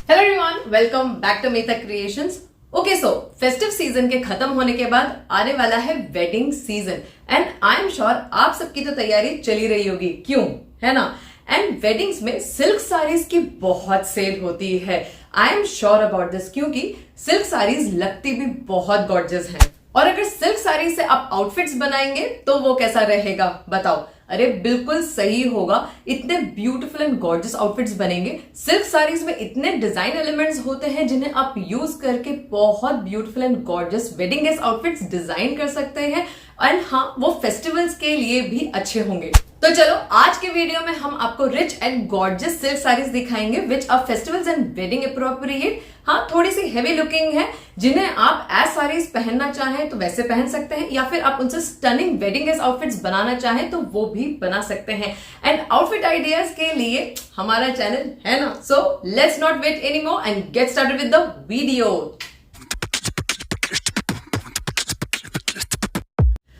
Hello everyone, welcome back to Metha creations. Okay so festive season के खत्म होने के बाद आने वाला है wedding season and I am sure आप सबकी तो तैयारी चली रही होगी, क्यों है ना। एंड वेडिंग्स में सिल्क साड़ीज की बहुत सेल होती है। आई एम श्योर अबाउट दिस क्योंकि सिल्क साड़ीज लगती भी बहुत गॉर्जियस हैं। और अगर सिल्क साड़ी से आप आउटफिट्स बनाएंगे तो वो कैसा रहेगा बताओ। अरे बिल्कुल सही होगा, इतने ब्यूटीफुल एंड गॉर्जियस आउटफिट्स बनेंगे। सिल्क साड़ीज में इतने डिजाइन एलिमेंट्स होते हैं जिन्हें आप यूज करके बहुत beautiful and gorgeous wedding guest outfits design कर सकते हैं एंड हाँ, वो फेस्टिवल्स के लिए भी अच्छे होंगे। तो चलो आज के वीडियो में हम आपको rich and gorgeous silk saris दिखाएंगे which are festivals and wedding appropriate. हाँ, थोड़ी सी हेवी लुकिंग है, जिन्हें आप एज साड़ीज पहनना चाहें तो वैसे पहन सकते हैं या फिर आप उनसे स्टनिंग वेडिंग गेस्ट आउटफिट्स बनाना चाहें तो वो भी बना सकते हैं। एंड आउटफिट आइडियाज के लिए हमारा चैनल है ना। So let's not wait any more and get started with the video.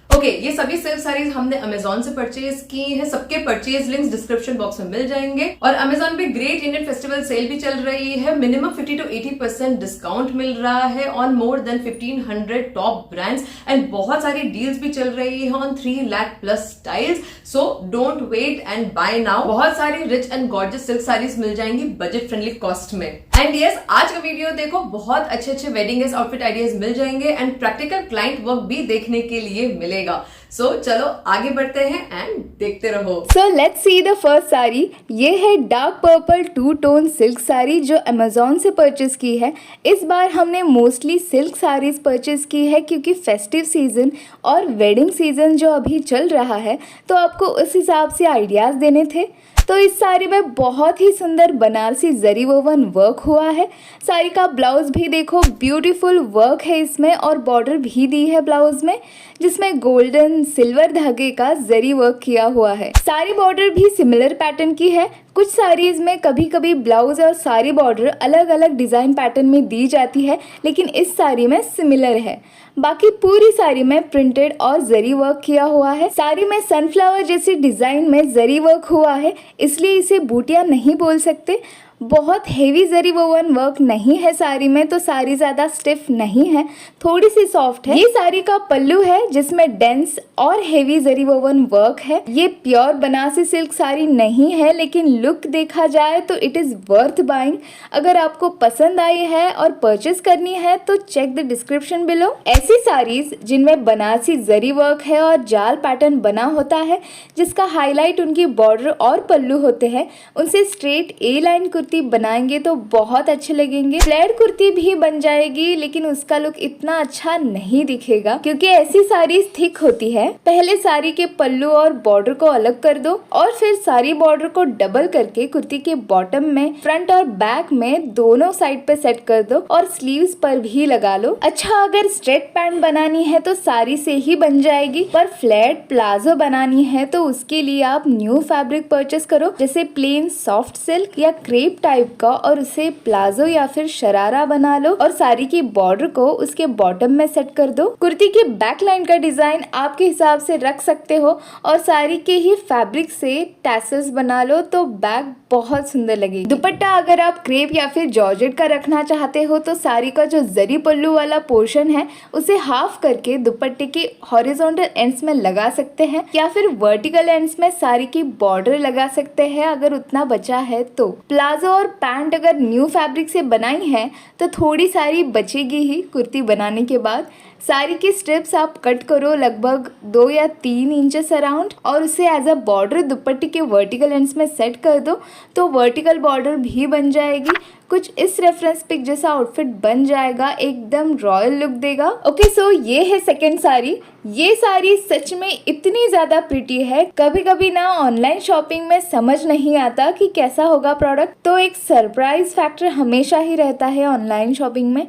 Okay, ये सभी सिल्क साड़ीज हमने अमेजोन से परचेज की हैं। सबके परचेज लिंक्स डिस्क्रिप्शन बॉक्स में मिल जाएंगे। और अमेजोन पे ग्रेट इंडियन फेस्टिवल सेल भी चल रही है। मिनिमम 50 to 80% डिस्काउंट मिल रहा है on more than 1500 top brands and बहुत सारी डील्स भी चल रही है on 3 lakh plus styles. So don't wait and buy now. बहुत सारी rich and gorgeous silk saris मिल जाएंगी बजट फ्रेंडली कॉस्ट में। एंड यस, आज का वीडियो देखो, बहुत अच्छे अच्छे वेडिंग गेस्ट आउटफिट आइडियाज मिल जाएंगे एंड प्रैक्टिकल क्लाइंट वर्क भी देखने के लिए मिलेगा। सो चलो आगे बढ़ते हैं एंड देखते रहो। So let's see the first sari. ये है dark purple 2 tone silk sari जो अमेजोन से परचेज की है। इस बार हमने मोस्टली सिल्क साड़ीज परचेज की है क्योंकि फेस्टिव सीजन और वेडिंग सीजन जो अभी चल रहा है तो आपको उस हिसाब से आइडियाज देने थे। तो इस साड़ी में बहुत ही सुंदर बनारसी जरी वोवन वर्क हुआ है। साड़ी का ब्लाउज भी देखो, ब्यूटीफुल वर्क है इसमें और बॉर्डर भी दी है ब्लाउज में जिसमें गोल्डन सिल्वर धागे का जरी वर्क किया हुआ है। साड़ी बॉर्डर भी सिमिलर पैटर्न की है। कुछ साड़ीज में कभी कभी ब्लाउज और साड़ी बॉर्डर अलग अलग डिजाइन पैटर्न में दी जाती है, लेकिन इस साड़ी में सिमिलर है। बाकी पूरी साड़ी में प्रिंटेड और जरी वर्क किया हुआ है। साड़ी में सनफ्लावर जैसी डिजाइन में जरी वर्क हुआ है, इसलिए इसे बूटियां नहीं बोल सकते। बहुत हेवी जरी वोवन वर्क नहीं है साड़ी में, तो साड़ी ज़्यादा स्टिफ नहीं है, थोड़ी सी सॉफ्ट है। ये साड़ी का पल्लू है जिसमें डेंस और हेवी जरी वोवन वर्क है। ये प्योर बनारसी सिल्क साड़ी नहीं है, लेकिन लुक देखा जाए तो इट इज़ वर्थ बाइंग। अगर आपको पसंद आई है और परचेज करनी है तो चेक द डिस्क्रिप्शन बिलो। ऐसी साड़ीज जिनमें बनारसी जरी वर्क है और जाल पैटर्न बना होता है जिसका हाईलाइट उनकी बॉर्डर और पल्लू होते हैं, उनसे स्ट्रेट ए लाइन कुर्ती बनाएंगे तो बहुत अच्छे लगेंगे। फ्लेयर कुर्ती भी बन जाएगी, लेकिन उसका लुक इतना अच्छा नहीं दिखेगा क्योंकि ऐसी साड़ी थिक होती है। पहले साड़ी के पल्लू और बॉर्डर को अलग कर दो और फिर साड़ी बॉर्डर को डबल करके कुर्ती के बॉटम में, फ्रंट और बैक में दोनों साइड पे सेट कर दो और स्लीव्स पर भी लगा लो। अच्छा, अगर स्ट्रेट पैंट बनानी है तो साड़ी से ही बन जाएगी, पर फ्लैट प्लाजो बनानी है तो उसके लिए आप न्यू फैब्रिक परचेस करो, जैसे प्लेन सॉफ्ट सिल्क या क्रेप टाइप का, और उसे प्लाजो या फिर शरारा बना लो और साड़ी की बॉर्डर को उसके बॉटम में सेट कर दो। कुर्ती के बैक लाइन का डिजाइन आपके हिसाब से रख सकते हो और साड़ी के ही फैब्रिक से टैसल्स बना लो तो बैक बहुत सुंदर लगेगी। दुपट्टा अगर आप क्रेप या फिर जॉर्जेट का रखना चाहते हो तो साड़ी का जो जरी पल्लू वाला पोर्शन है उसे हाफ करके दुपट्टे के हॉरिजॉन्टल एंड्स में लगा सकते हैं या फिर वर्टिकल एंड्स में साड़ी की बॉर्डर लगा सकते हैं अगर उतना बचा है तो। प्लाजो और पैंट अगर न्यू फैब्रिक से बनाई है तो थोड़ी साड़ी बचेगी ही कुर्ती बनाने के बाद। साड़ी की स्ट्रिप्स आप कट करो लगभग 2 या 3 इंचेस अराउंड और उसे एज अ बॉर्डर दुपट्टे के वर्टिकल एंड्स में सेट कर दो तो वर्टिकल बॉर्डर भी बन जाएगी। कुछ इस रेफरेंस पिक जैसा आउटफिट बन जाएगा, एकदम रॉयल लुक देगा। ओके, सो ये है सेकंड साड़ी। ये साड़ी सच में इतनी ज़्यादा प्रिटी है, कभी कभी ना ऑनलाइन शॉपिंग में समझ नहीं आता कि कैसा होगा प्रोडक्ट, तो एक सरप्राइज फैक्टर हमेशा ही रहता है ऑनलाइन शॉपिंग में।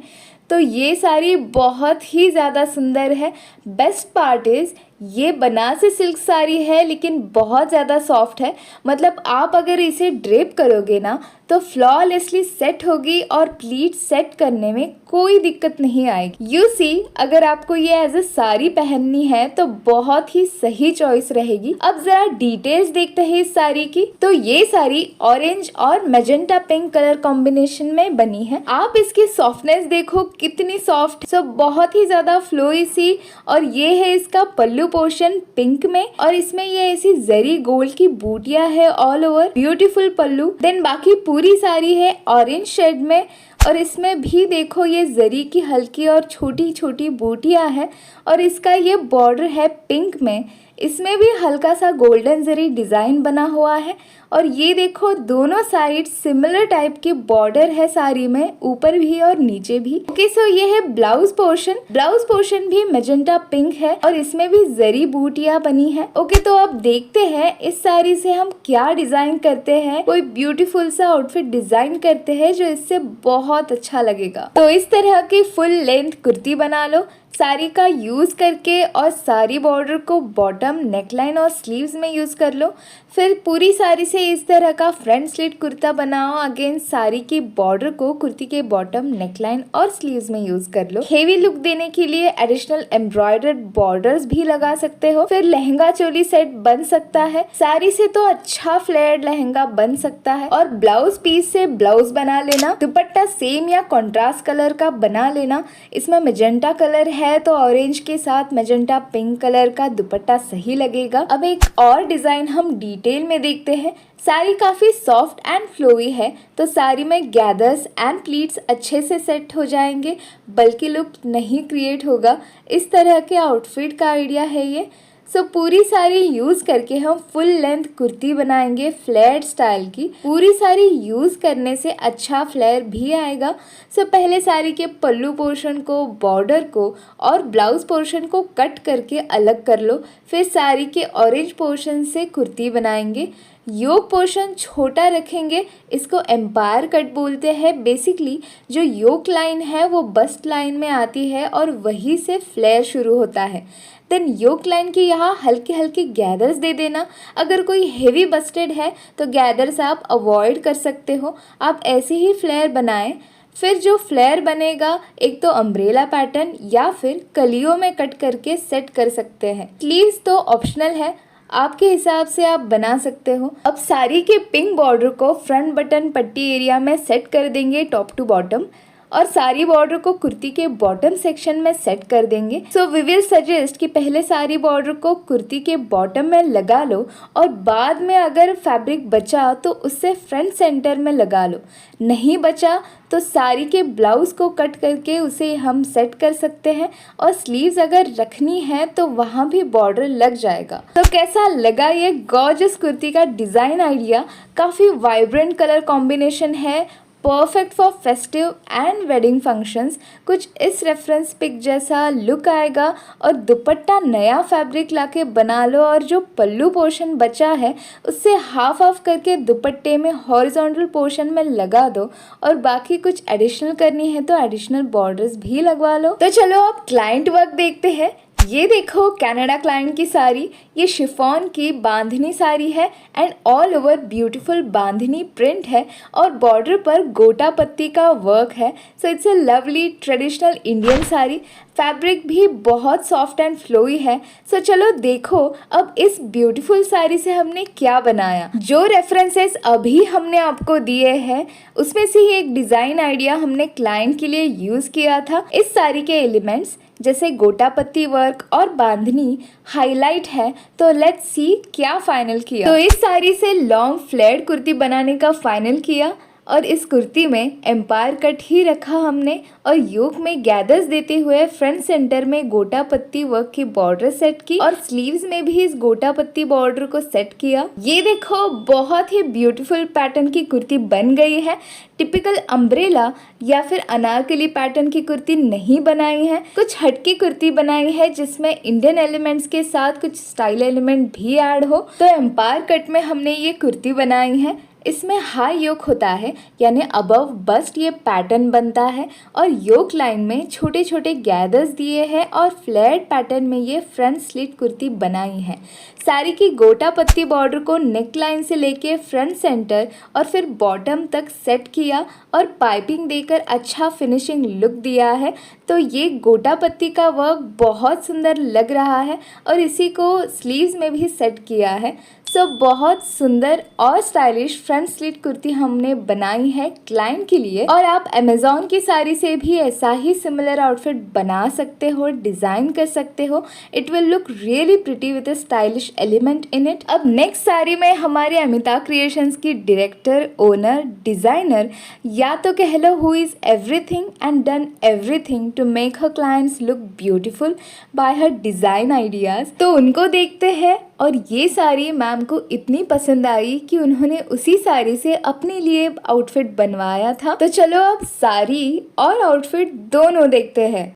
तो ये साड़ी बहुत ही ज़्यादा सुंदर है। बेस्ट पार्ट इज़ ये बनारसी सिल्क साड़ी है लेकिन बहुत ज़्यादा सॉफ्ट है। मतलब आप अगर इसे ड्रेप करोगे ना तो फ्लॉलेसली सेट होगी और प्लीट सेट करने में कोई दिक्कत नहीं आएगी। यू सी, अगर आपको ये एज अ साड़ी पहननी है तो बहुत ही सही चॉइस रहेगी। अब जरा डिटेल्स देखते हैं इस साड़ी की। तो ये साड़ी ऑरेंज और मैजेंटा पिंक कलर कॉम्बिनेशन में बनी है। आप इसकी सॉफ्टनेस देखो कितनी सॉफ्ट, सो बहुत ही ज्यादा फ्लोई सी। और ये है इसका पल्लू पोर्शन पिंक में, और इसमें ये ऐसी जरी गोल्ड की बूटियां है ऑल ओवर, ब्यूटीफुल पल्लू। देन बाकी पूरी साड़ी है ऑरेंज शेड में, और इसमें भी देखो ये जरी की हल्की और छोटी छोटी बूटियां हैं। और इसका ये बॉर्डर है पिंक में, इसमें भी हल्का सा गोल्डन जरी डिज़ाइन बना हुआ है। और ये देखो दोनों साइड सिमिलर टाइप के बॉर्डर है साड़ी में, ऊपर भी और नीचे भी। ओके, सो ये है ब्लाउज पोर्शन। ब्लाउज पोर्शन भी मैजेंटा पिंक है और इसमें भी जरी बूटियां बनी है। ओके, तो अब देखते हैं इस साड़ी से हम क्या डिजाइन करते हैं। कोई ब्यूटीफुल सा आउटफिट डिजाइन करते हैं जो इससे बहुत अच्छा लगेगा। तो इस तरह की फुल लेंथ कुर्ती बना लो साड़ी का यूज करके, और साड़ी बॉर्डर को बॉटम, नेकलाइन और स्लीव्स में यूज कर लो। फिर पूरी साड़ी से इस तरह का फ्रंट स्लिट कुर्ता बनाओ। अगेन साड़ी की बॉर्डर को कुर्ती के बॉटम, नेकलाइन और स्लीव्स में यूज कर लो। हेवी लुक देने के लिए एडिशनल एम्ब्रॉयडर्ड बॉर्डर्स भी लगा सकते हो। फिर लहंगा चोली सेट बन सकता है। साड़ी से तो अच्छा फ्लेयर्ड लहंगा बन सकता है। और ब्लाउज पीस से ब्लाउज बना लेना। दुपट्टा सेम या कॉन्ट्रास्ट कलर का बना लेना। इसमें मैजेंटा कलर है तो ऑरेंज के साथ मैजेंटा पिंक कलर का दुपट्टा सही लगेगा। अब एक और डिजाइन हम डिटेल में देखते हैं। साड़ी काफी सॉफ्ट एंड फ्लोई है, तो साड़ी में गैदर्स एंड प्लीट्स अच्छे से सेट हो जाएंगे, बल्कि लुक नहीं क्रिएट होगा। इस तरह के आउटफिट का आइडिया है ये। सो पूरी साड़ी यूज करके हम फुल लेंथ कुर्ती बनाएंगे फ्लेयर्ड स्टाइल की। पूरी साड़ी यूज करने से अच्छा फ्लेयर भी आएगा। सो पहले साड़ी के पल्लू पोर्शन को, बॉर्डर को और ब्लाउज पोर्शन को कट करके अलग कर लो। फिर साड़ी के ऑरेंज पोर्शन से कुर्ती बनाएंगे। योक पोर्शन छोटा रखेंगे, इसको एम्पायर कट बोलते हैं। बेसिकली जो योक लाइन है वो बस्ट लाइन में आती है और वहीं से फ्लेयर शुरू होता है। देन योक लाइन के यहाँ हल्के हल्के गैदर्स दे देना। अगर कोई हेवी बस्टेड है तो गैदर्स आप अवॉइड कर सकते हो, आप ऐसे ही फ्लेयर बनाएं। फिर जो फ्लेयर बनेगा एक तो अम्ब्रेला पैटर्न या फिर कलियों में कट करके सेट कर सकते हैं। स्लीव्स तो ऑप्शनल है, आपके हिसाब से आप बना सकते हो। अब साड़ी के पिंक बॉर्डर को फ्रंट बटन पट्टी एरिया में सेट कर देंगे टॉप टू बॉटम, और साड़ी बॉर्डर को कुर्ती के बॉटम सेक्शन में सेट कर देंगे। सो वी विल सजेस्ट कि पहले साड़ी बॉर्डर को कुर्ती के बॉटम में लगा लो, और बाद में अगर फैब्रिक बचा तो उससे फ्रंट सेंटर में लगा लो। नहीं बचा तो साड़ी के ब्लाउज को कट करके उसे हम सेट कर सकते हैं, और स्लीव्स अगर रखनी है तो वहाँ भी बॉर्डर लग जाएगा। तो कैसा लगा ये गॉर्जियस कुर्ती का डिज़ाइन आइडिया? काफ़ी वाइब्रेंट कलर कॉम्बिनेशन है, perfect for festive and wedding functions. कुछ इस रेफरेंस पिक जैसा लुक आएगा, और दुपट्टा नया फैब्रिक लाके बना लो, और जो पल्लू पोर्शन बचा है उससे हाफ ऑफ करके दुपट्टे में हॉरिजॉन्टल पोर्शन में लगा दो, और बाकी कुछ एडिशनल करनी है तो एडिशनल बॉर्डर्स भी लगवा लो। तो चलो अब क्लाइंट वर्क देखते हैं। ये देखो कनाडा क्लाइंट की साड़ी, ये शिफॉन की बांधनी साड़ी है and all over beautiful bandhani print है, और बॉर्डर पर गोटा पत्ती का वर्क है। So it's a lovely traditional Indian sari. Fabric भी बहुत सॉफ्ट एंड फ्लोई है। सो चलो देखो अब इस ब्यूटीफुल साड़ी से हमने क्या बनाया। जो रेफरेंसेस अभी हमने आपको दिए हैं उसमें से ही एक डिज़ाइन आइडिया हमने क्लाइंट के लिए यूज़ किया था। इस साड़ी के एलिमेंट्स जैसे गोटा पत्ती वर्क और बांधनी हाईलाइट है, तो लेट्स सी क्या फाइनल किया। तो इस साड़ी से लॉन्ग फ्लेयर्ड कुर्ती बनाने का फाइनल किया, और इस कुर्ती में एम्पायर कट ही रखा हमने, और योक में गैदर्स देते हुए फ्रंट सेंटर में गोटा पत्ती वर्क की बॉर्डर सेट की, और स्लीव्स में भी इस गोटा पत्ती बॉर्डर को सेट किया। ये देखो बहुत ही ब्यूटीफुल पैटर्न की कुर्ती बन गई है। टिपिकल अम्ब्रेला या फिर अनारकली पैटर्न की कुर्ती नहीं बनाई है, कुछ हटकी कुर्ती बनाई है जिसमें इंडियन एलिमेंट्स के साथ कुछ स्टाइल एलिमेंट भी ऐड हो। तो एम्पायर कट में हमने ये कुर्ती बनाई है। इसमें हाई योक होता है, यानी अबव बस्ट ये पैटर्न बनता है और योक लाइन में छोटे छोटे गैदर्स दिए हैं और फ्लेयर्ड पैटर्न में ये फ्रंट स्लिट कुर्ती बनाई है। साड़ी की गोटा पत्ती बॉर्डर को नेक लाइन से लेके फ्रंट सेंटर और फिर बॉटम तक सेट किया और पाइपिंग देकर अच्छा फिनिशिंग लुक दिया है। तो ये गोटा पत्ती का वर्क बहुत सुंदर लग रहा है और इसी को स्लीव्स में भी सेट किया है। सो बहुत सुंदर और स्टाइलिश फ्रंट स्लिट कुर्ती हमने बनाई है क्लाइंट के लिए और आप अमेज़ॉन की साड़ी से भी ऐसा ही सिमिलर आउटफिट बना सकते हो, डिज़ाइन कर सकते हो। It will look really pretty with a stylish element in it. अब नेक्स्ट साड़ी में हमारे अमिता क्रिएशंस की डायरेक्टर, ओनर, डिज़ाइनर या तो कह लो who is everything and done everything to make her clients look beautiful by her design ideas. तो उनको देखते हैं और ये साड़ी मैम को इतनी पसंद आई कि उन्होंने उसी साड़ी से अपने लिए आउटफिट बनवाया था। तो चलो अब साड़ी और आउटफिट दोनों देखते हैं।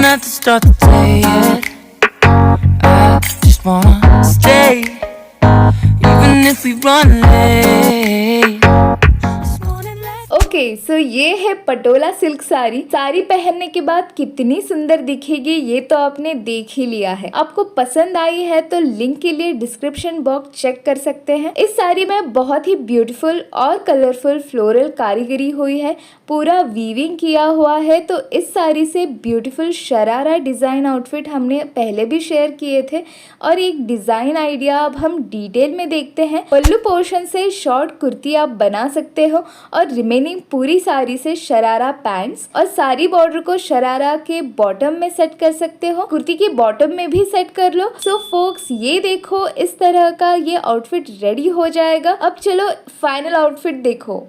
Have to start the day yet. I just wanna stay, even if we run late. Okay so ये है पटोला सिल्क साड़ी। साड़ी पहनने के बाद कितनी सुंदर दिखेगी ये तो आपने देख ही लिया है। आपको पसंद आई है तो लिंक के लिए डिस्क्रिप्शन बॉक्स चेक कर सकते हैं। इस साड़ी में बहुत ही ब्यूटीफुल और कलरफुल फ्लोरल कारीगरी हुई है, पूरा वीविंग किया हुआ है। तो इस साड़ी से ब्यूटीफुल शरारा डिजाइन आउटफिट हमने पहले भी शेयर किए थे और एक डिजाइन आइडिया अब हम डिटेल में देखते हैं। पल्लू पोर्शन से शॉर्ट कुर्ती आप बना सकते हो और रिमेनिंग पूरी साड़ी से शरारा पैंट्स और साड़ी बॉर्डर को शरारा के बॉटम में सेट कर सकते हो, कुर्ती के बॉटम में भी सेट कर लो। सो फोक्स ये देखो इस तरह का ये आउटफिट रेडी हो जाएगा। अब चलो फाइनल आउटफिट देखो।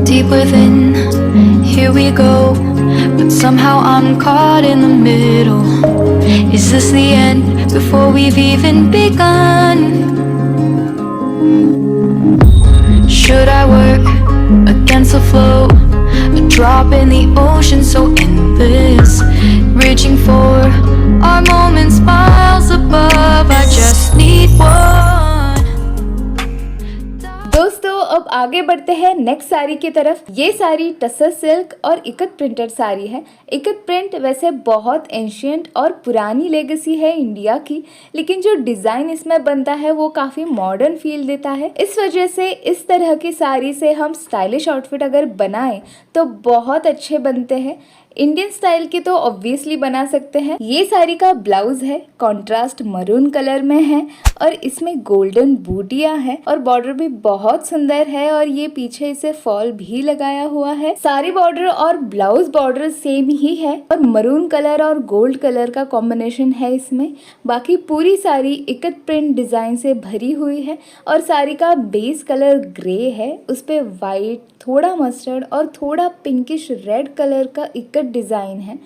Deep within, here we go, but somehow I'm caught in the middle. Is this the end before we've even begun? Should I work against the flow, a drop in the ocean so endless, reaching for our moments miles above? I just need one. दोस्तों अब आगे बढ़ते हैं next sari की तरफ। ये sari tussar silk और ikat printed sari है। इकत प्रिंट वैसे बहुत एंशियंट और पुरानी लेगेसी है इंडिया की, लेकिन जो डिज़ाइन इसमें बनता है वो काफ़ी मॉडर्न फील देता है। इस वजह से इस तरह की साड़ी से हम स्टाइलिश आउटफिट अगर बनाएं तो बहुत अच्छे बनते हैं। इंडियन स्टाइल के तो ऑब्वियसली बना सकते हैं। ये साड़ी का ब्लाउज है, कॉन्ट्रास्ट मरून कलर में है और इसमें गोल्डन बूटियां हैं और बॉर्डर भी बहुत सुंदर है और ये पीछे इसे फॉल भी लगाया हुआ है। साड़ी बॉर्डर और ब्लाउज बॉर्डर सेम ही है और मरून कलर और गोल्ड कलर का कॉम्बिनेशन है इसमें। बाकी पूरी साड़ी इकत प्रिंट डिजाइन से भरी हुई है और साड़ी का बेस कलर ग्रे है, उस पे वाइट, थोड़ा मस्टर्ड और थोड़ा पिंकिश रेड कलर का इकत डिजाइन है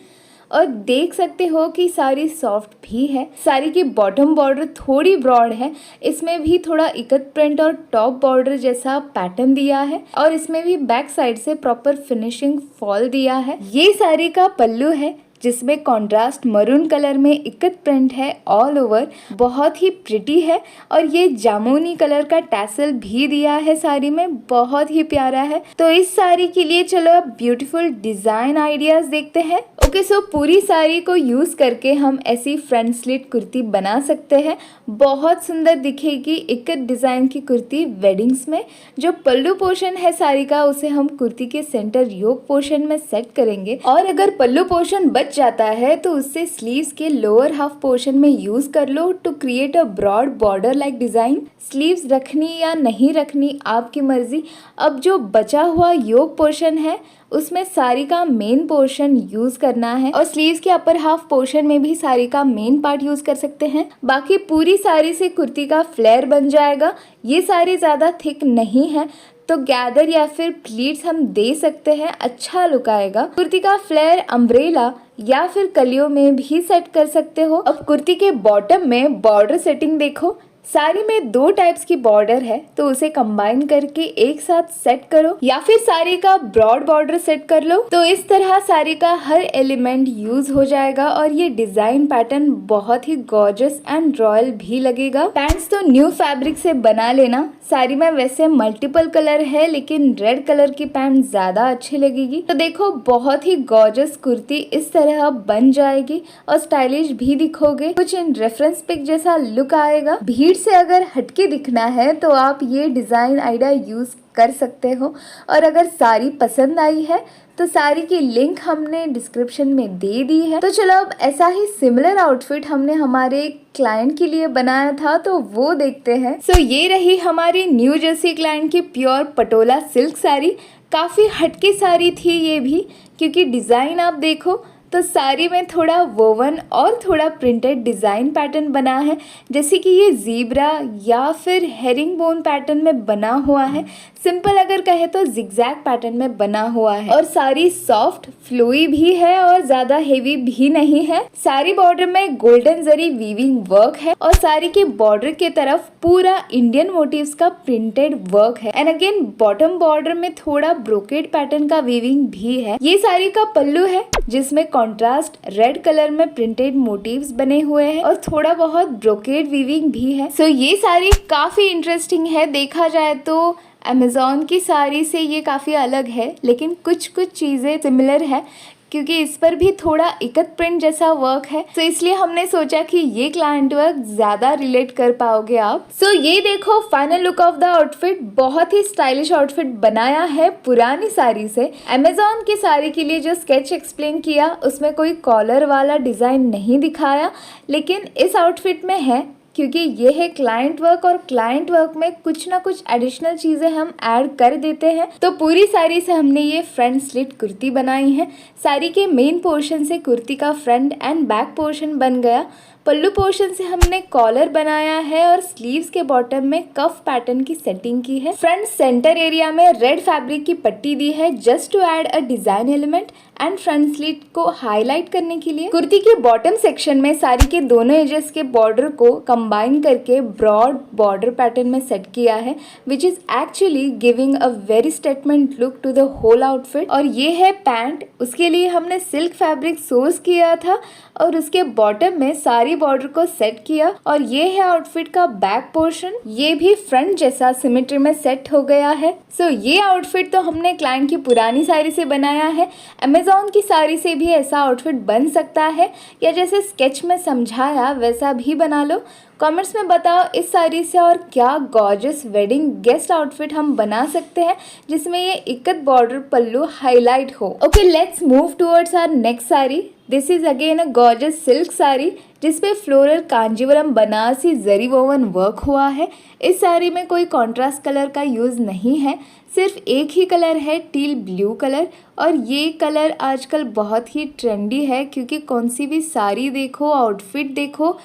और देख सकते हो कि साड़ी सॉफ्ट भी है। साड़ी की बॉटम बॉर्डर थोड़ी ब्रॉड है, इसमें भी थोड़ा इकत प्रिंट और टॉप बॉर्डर जैसा पैटर्न दिया है और इसमें भी बैक साइड से प्रॉपर फिनिशिंग फॉल दिया है। ये साड़ी का पल्लू है जिसमें कॉन्ट्रास्ट मरून कलर में इकत प्रिंट है ऑल ओवर, बहुत ही प्रिटी है और ये जामुनी कलर का टैसल भी दिया है साड़ी में, बहुत ही प्यारा है। तो इस साड़ी के लिए चलो अब ब्यूटीफुल डिजाइन आइडियाज देखते हैं। ओके सो पूरी साड़ी को यूज करके हम ऐसी फ्रंट स्लिट कुर्ती बना सकते हैं, बहुत सुंदर दिखेगी इकत डिजाइन की कुर्ती वेडिंग्स में। जो पल्लू पोर्शन है साड़ी का उसे हम कुर्ती के सेंटर योक पोर्शन में सेट करेंगे और अगर पल्लू पोर्शन बच जाता है तो उससे स्लीव्स के लोअर हाफ पोर्शन में यूज कर लो to create a broad border like design. Sleeves रखनी या नहीं रखनी आपकी मर्जी। अब जो बचा हुआ योक पोर्शन है उसमें साड़ी का मेन पोर्शन यूज करना है और स्लीव्स के अपर हाफ पोर्शन में भी साड़ी का मेन पार्ट यूज कर सकते हैं। बाकी पूरी साड़ी से कुर्ती का फ्लेयर बन जाएगा। ये साड़ी ज्यादा थिक नहीं है तो गैदर या फिर प्लीट्स हम दे सकते हैं, अच्छा लुक आएगा। कुर्ती का फ्लेयर अम्ब्रेला या फिर कलियों में भी सेट कर सकते हो। अब कुर्ती के बॉटम में बॉर्डर सेटिंग देखो, साड़ी में 2 टाइप्स की बॉर्डर है तो उसे कंबाइन करके एक साथ सेट करो, या फिर साड़ी का ब्रॉड बॉर्डर सेट कर लो। तो इस तरह साड़ी का हर एलिमेंट यूज हो जाएगा और ये डिजाइन पैटर्न बहुत ही गॉर्जियस एंड रॉयल भी लगेगा। पैंट्स तो न्यू फैब्रिक से बना लेना। साड़ी में वैसे मल्टीपल कलर है लेकिन रेड कलर की पैंट ज्यादा अच्छी लगेगी। तो देखो बहुत ही गॉर्जियस कुर्ती इस तरह बन जाएगी और स्टाइलिश भी दिखोगे, कुछ इन रेफरेंस पिक जैसा लुक आएगा। भीड़ से अगर हटके दिखना है तो आप ये डिजाइन आइडिया यूज कर सकते हो। और अगर साड़ी पसंद आई है तो साड़ी की लिंक हमने डिस्क्रिप्शन में दे दी है। तो चलो अब ऐसा ही सिमिलर आउटफिट हमने हमारे क्लाइंट के लिए बनाया था तो वो देखते हैं। सो ये रही हमारी न्यू जर्सी क्लाइंट की प्योर पटोला सिल्क साड़ी। काफ़ी हटके साड़ी थी ये भी, क्योंकि डिज़ाइन आप देखो तो साड़ी में थोड़ा वोवन और थोड़ा प्रिंटेड डिज़ाइन पैटर्न बना है, जैसे कि ये ज़ीब्रा या फिर हेरिंग बोन पैटर्न में बना हुआ है। सिंपल अगर कहे तो जिगजैग पैटर्न में बना हुआ है और साड़ी सॉफ्ट फ्लोई भी है और ज़्यादा हेवी भी नहीं है। साड़ी बॉर्डर में गोल्डन जरी वीविंग वर्क है और साड़ी के बॉर्डर के तरफ पूरा इंडियन मोटिव्स का प्रिंटेड वर्क है। एंड अगेन बॉटम बॉर्डर में थोड़ा ब्रोकेड पैटर्न का वीविंग भी है। ये साड़ी का पल्लू है जिसमें कॉन्ट्रास्ट रेड कलर में प्रिंटेड मोटिव्स बने हुए हैं और थोड़ा बहुत ब्रोकेड वीविंग भी है। सो ये साड़ी काफी इंटरेस्टिंग है। देखा जाए तो अमेज़ॉन की साड़ी से ये काफ़ी अलग है, लेकिन कुछ कुछ चीज़ें सिमिलर है क्योंकि इस पर भी थोड़ा इकत प्रिंट जैसा वर्क है। तो इसलिए हमने सोचा कि ये क्लाइंट वर्क ज़्यादा रिलेट कर पाओगे आप। सो ये देखो final look of the outfit. बहुत ही स्टाइलिश आउटफिट बनाया है पुरानी साड़ी से। अमेज़ॉन की साड़ी के लिए जो स्केच एक्सप्लेन किया उसमें कोई कॉलर वाला डिज़ाइन नहीं दिखाया, लेकिन इस आउटफिट में है क्योंकि ये है क्लाइंट वर्क और क्लाइंट वर्क में कुछ ना कुछ एडिशनल चीज़ें हम ऐड कर देते हैं। तो पूरी साड़ी से हमने ये फ्रंट स्लिट कुर्ती बनाई है। साड़ी के मेन पोर्शन से कुर्ती का फ्रंट एंड बैक पोर्शन बन गया। पल्लू पोर्शन से हमने कॉलर बनाया है और स्लीव्स के बॉटम में कफ पैटर्न की सेटिंग की है। फ्रंट सेंटर एरिया में रेड फैब्रिक की पट्टी दी है just to add a design element and front slit को हाईलाइट करने के लिए। कुर्ती के बॉटम सेक्शन में साड़ी के दोनों एजेस के बॉर्डर को कंबाइन करके ब्रॉड बॉर्डर पैटर्न में सेट किया है, which is actually giving a very statement look to the whole outfit. और ये है पैंट, उसके लिए हमने सिल्क फैब्रिक सोर्स किया था और उसके बॉटम में सारी बॉर्डर को सेट किया। और ये है आउटफिट का बैक पोर्शन, ये भी फ्रंट जैसा सिमेट्री में सेट हो गया है। सो ये आउटफिट तो हमने क्लाइंट की पुरानी साड़ी से बनाया है। अमेज़ॉन की साड़ी से भी ऐसा आउटफिट बन सकता है या जैसे स्केच में समझाया वैसा भी बना लो। कमेंट्स में बताओ इस साड़ी से और क्या गॉर्जियस वेडिंग गेस्ट आउटफिट हम बना सकते हैं जिसमें ये इकत बॉर्डर पल्लू हाईलाइट हो। Okay, let's move towards our next sari. This is again a gorgeous silk sari जिसपे floral Kanjeevaram Banarasi zari woven work हुआ है। इस साड़ी में कोई कॉन्ट्रास्ट कलर का यूज़ नहीं है, सिर्फ एक ही कलर है, टील ब्लू कलर। और ये कलर आजकल बहुत ही ट्रेंडी है क्योंकि कौन सी भी साड़ी देखो, आउटफिट देखो,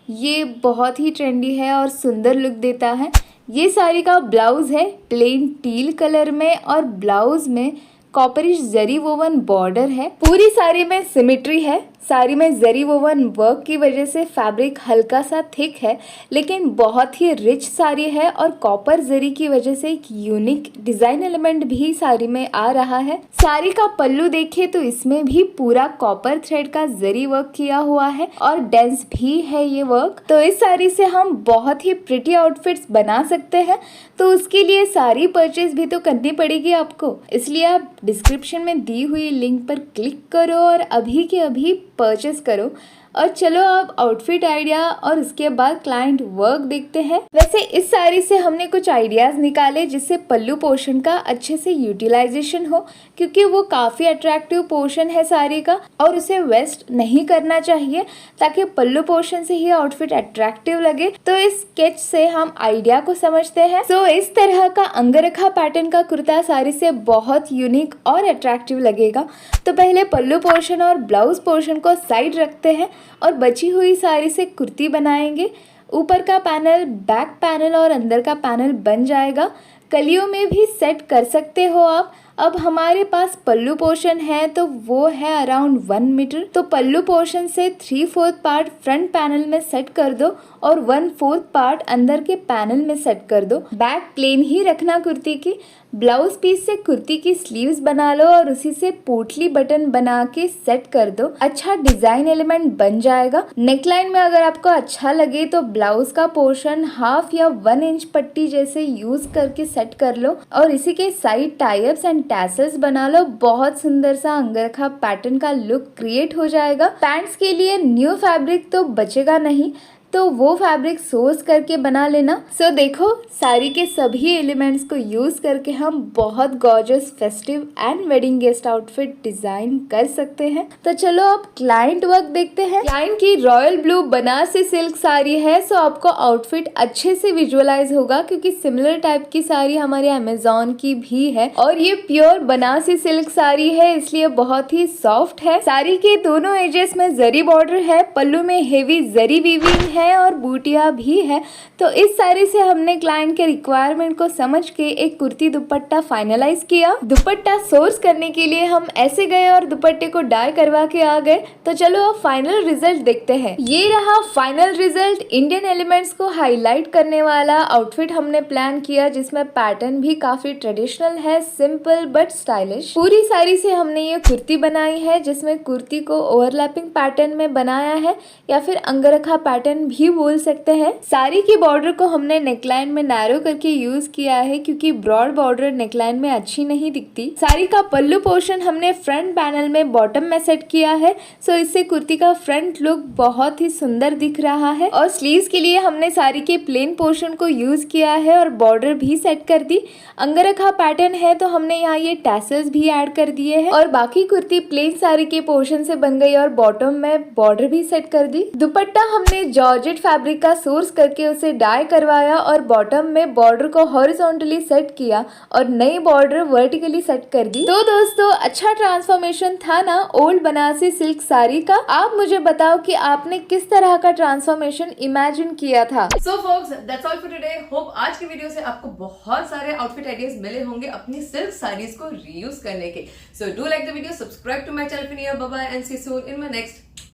ये बहुत ही ट्रेंडी है और सुंदर लुक देता है। ये साड़ी का ब्लाउज़ है प्लेन टील कलर में और ब्लाउज में कॉपरिश जरी वोवन बॉर्डर है। पूरी साड़ी में सिमेट्री है। साड़ी में जरी वोवन वर्क की वजह से फैब्रिक हल्का सा थिक है लेकिन बहुत ही रिच साड़ी है और कॉपर जरी की वजह से एक यूनिक डिजाइन एलिमेंट भी साड़ी में आ रहा है। साड़ी का पल्लू देखें तो इसमें भी पूरा कॉपर थ्रेड का जरी वर्क किया हुआ है और डेंस भी है ये वर्क। तो इस साड़ी से हम बहुत ही प्रिटी आउटफिट्स बना सकते हैं। तो उसके लिए साड़ी परचेज भी तो करनी पड़ेगी आपको, इसलिए आप डिस्क्रिप्शन में दी हुई लिंक पर क्लिक करो और अभी के अभी परचेस करो। और चलो अब आउटफिट आइडिया और उसके बाद क्लाइंट वर्क देखते हैं। वैसे इस साड़ी से हमने कुछ आइडियाज़ निकाले जिससे पल्लू पोर्शन का अच्छे से यूटिलाइजेशन हो, क्योंकि वो काफ़ी अट्रैक्टिव पोर्शन है साड़ी का और उसे वेस्ट नहीं करना चाहिए ताकि पल्लू पोर्शन से ही आउटफिट अट्रैक्टिव लगे। तो इस स्केच से हम आइडिया को समझते हैं। सो इस तरह का अंगरखा पैटर्न का कुर्ता साड़ी से बहुत यूनिक और अट्रैक्टिव लगेगा। तो पहले पल्लू पोर्शन और ब्लाउज पोर्शन को साइड रखते हैं और बची हुई साड़ी से कुर्ती बनाएंगे। ऊपर का पैनल, बैक पैनल और अंदर का पैनल बन जाएगा। कलियों में भी सेट कर सकते हो आप। अब हमारे पास पल्लू पोर्शन है तो वो है अराउंड 1 मीटर। तो पल्लू पोर्शन से 3/4 पार्ट फ्रंट पैनल में सेट कर दो और 1/4 पार्ट अंदर के पैनल में सेट कर दो। बैक प्लेन ही रखना कुर्ती की। ब्लाउज पीस से कुर्ती की स्लीव्स बना लो और उसी से पोटली बटन बना के सेट कर दो। अच्छा डिजाइन एलिमेंट बन जाएगा। नेकलाइन में अगर आपको अच्छा लगे तो ब्लाउज का पोर्शन 1/2 या 1 इंच पट्टी जैसे यूज करके सेट कर लो और इसी के साइड टाइप्स एंड टैसल्स बना लो। बहुत सुंदर सा अंगरखा पैटर्न का लुक क्रिएट हो जाएगा। पैंट्स के लिए न्यू फैब्रिक तो बचेगा नहीं, तो वो फैब्रिक सोर्स करके बना लेना। सो देखो साड़ी के सभी एलिमेंट्स को यूज करके हम बहुत gorgeous festive and wedding guest outfit design कर सकते हैं। तो चलो अब क्लाइंट वर्क देखते हैं। क्लाइंट की royal blue Banarasi silk sari है, सो आपको आउटफिट अच्छे से विजुअलाइज होगा क्योंकि सिमिलर टाइप की साड़ी हमारे अमेजोन की भी है और ये प्योर बनारसी सिल्क साड़ी है, इसलिए बहुत ही सॉफ्ट है। साड़ी के दोनों एजेस में जरी बॉर्डर है, पल्लू में हेवी जरी वीविंग है और बूटिया भी है। तो इस साड़ी से हमने क्लाइंट के रिक्वायरमेंट को समझ के एक कुर्ती दुपट्टा फाइनलाइज किया। दुपट्टा सोर्स करने के लिए हम ऐसे गए और दुपट्टे को डाई करवा के आ गए। तो चलो अब फाइनल रिजल्ट देखते हैं। ये रहा फाइनल रिजल्ट। इंडियन एलिमेंट्स को हाईलाइट करने वाला आउटफिट हमने प्लान किया जिसमें पैटर्न भी काफी ट्रेडिशनल है, सिंपल बट स्टाइलिश। पूरी साड़ी से हमने ये कुर्ती बनाई है जिसमें कुर्ती को ओवरलैपिंग पैटर्न में बनाया है या फिर अंगरखा पैटर्न भी बोल सकते हैं। साड़ी की बॉर्डर को हमने नेकलाइन में नैरो करके यूज किया है क्योंकि ब्रॉड बॉर्डर नेकलाइन में अच्छी नहीं दिखती। साड़ी का पल्लू पोर्शन हमने फ्रंट पैनल में बॉटम में सेट किया है, सो इससे कुर्ती का फ्रंट लुक बहुत ही सुंदर दिख रहा है। और स्लीव्स के लिए हमने साड़ी के प्लेन पोर्शन को यूज किया है और बॉर्डर भी सेट कर दी। अंगरखा पैटर्न है तो हमने यहाँ ये टैसल्स भी ऐड कर दिए हैं और बाकी कुर्ती प्लेन साड़ी के पोर्शन से बन गई और बॉटम में बॉर्डर भी सेट कर दी। दुपट्टा हमने जॉर्जेट फैब्रिक का सोर्स करके उसे डाई करवाया और बॉटम में बॉर्डर को हॉरिजॉन्टली सेट किया और नई बॉर्डर वर्टिकली सेट कर दी। तो दोस्तों अच्छा ट्रांसफॉर्मेशन था ना ओल्ड बनारसी सिल्क साड़ी का। आप मुझे बताओ कि आपने किस तरह का ट्रांसफॉर्मेशन इमेजिन किया था। सो folks, that's all for today. Hope आज की वीडियो से आपको बहुत सारे आउटफिट आइडियाज मिले होंगे अपनी सिल्क साड़ीज को रीयूज करने के। So do like the video, subscribe to my channel, bye bye and see you soon in my next